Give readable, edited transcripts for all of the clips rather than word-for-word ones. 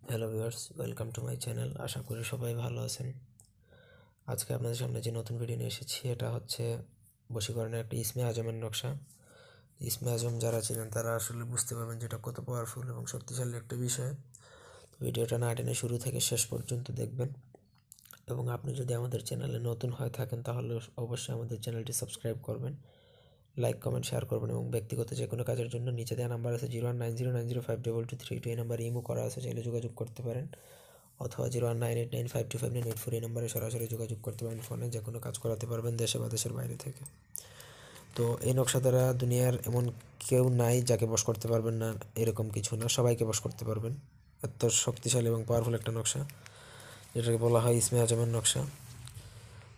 Hello viewers, welcome to my channel. আশা করি সবাই ভালো আছেন। আজকে আপনাদের সামনে যে নতুন ভিডিও নিয়ে এসেছি এটা হচ্ছে বশীকরণের একটা ইসমে আজমের নকশা। ইসমে আজম যারা ছিলেন তারা আসলে বুঝতে পারবেন যেটা কত পাওয়ারফুল এবং শক্তিশালী একটা বিষয়। ভিডিওটা না টেনে শুরু থেকে শেষ পর্যন্ত দেখবেন এবং আপনি যদি আমাদের চ্যানেলে নতুন হয়ে থাকেন তাহলে অবশ্যই আমাদের চ্যানেলটি সাবস্ক্রাইব করবেন, লাইক কমেন্ট শেয়ার করবেন এবং ব্যক্তিগত যে কোনো কাজের জন্য নিচে দেওয়া নাম্বার আছে 019090522232 এই নাম্বারে ইমো করা আছে, চাইলে যোগাযোগ করতে পারেন, অথবা 019895259884 এই নাম্বারে সরাসরি যোগাযোগ করতে পারেন। ফোনে যে কোনো কাজ করাতে পারবেন দেশে বা দেশের বাইরে থেকে। তো এই নকশা দ্বারা দুনিয়ার এমন কেউ নাই যাকে বশ করতে পারবেন না, এরকম কিছু না, সবাইকে বশ করতে পারবেন। এত শক্তিশালী এবং পাওয়ারফুল একটা নকশা, যেটাকে বলা হয় ইসমে আজমের নকশা।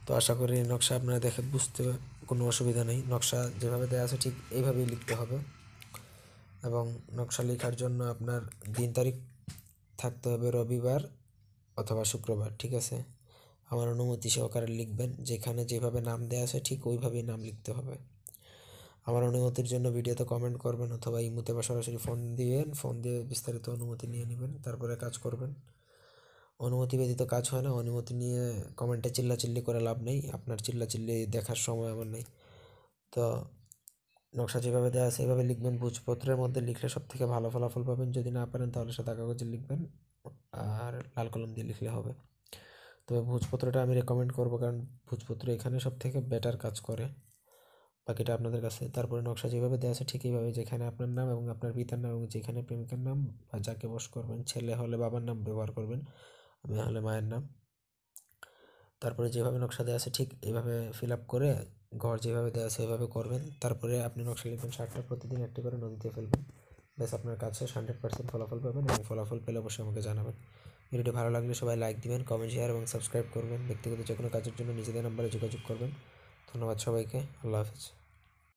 তো আশা করি এই নকশা আপনারা দেখে বুঝতে কোনো অসুবিধা নেই। নকশা যেভাবে দেওয়া আছে ঠিক এইভাবেই লিখতে হবে এবং নকশা লেখার জন্য আপনার দিন তারিখ থাকতে হবে রবিবার অথবা শুক্রবার, ঠিক আছে? আমার অনুমতি সহকারে লিখবেন, যেখানে যেভাবে নাম দেওয়া আছে ঠিক ওইভাবেই নাম লিখতে হবে। আমার অনুমতির জন্য ভিডিওতে কমেন্ট করবেন অথবা ইমোতে বা সরাসরি ফোন দিয়ে বিস্তারিত অনুমতি নিয়ে নেবেন, তারপরে কাজ করবেন। অনুমতি ব্যতীত কাজ হয় না। অনুমতি নিয়ে কমেন্টে চিল্লাচিল্লি করে লাভ নেই, আপনার চিল্লাচিল্লি দেখার সময় আমার নেই। তো নকশা যেভাবে দেওয়া আছে এইভাবে লিখবেন। ভোজপত্রের মধ্যে লিখলে সব থেকে ভালো ফলাফল পাবেন। যদি না পারেন তাহলে সাদা কাগজে লিখবেন আর লাল কলম দিয়ে লিখলে হবে। তবে ভোজপত্রটা আমি রেকমেন্ড করবো, কারণ ভোজপত্র এখানে সব থেকে বেটার কাজ করে। বাকিটা আপনাদের কাছে। তারপরে নকশা যেভাবে দেওয়া আছে ঠিক এইভাবে, যেখানে আপনার নাম এবং আপনার পিতার নাম এবং যেখানে প্রেমিকার নাম বা যাকে বশ করবেন, ছেলে হলে বাবার নাম ব্যবহার করবেন, মেয়ে হলে মায়ের নাম। তারপরে যেভাবে নকশা দেওয়া আছে ঠিক এইভাবে ফিল আপ করে ঘর যেভাবে দেওয়া আছে সেভাবে করবেন। তারপরে আপনি নকশা লিখবেন, শার্টটা প্রতিদিন একটি করে নদীতে ফেলবেন। ব্যাস, আপনার কাজ শেষ। 100% ফলাফল পাবেন এবং ফলাফল পেলে অবশ্যই আমাকে জানাবেন। ভিডিওটি ভালো লাগলে সবাই লাইক দিবেন, কমেন্ট শেয়ার এবং সাবস্ক্রাইব করবেন। ব্যক্তিগত যে কোনো কাজের জন্য নিজেদের নাম্বারে যোগাযোগ করবেন। ধন্যবাদ সবাইকে। আল্লাহ হাফেজ।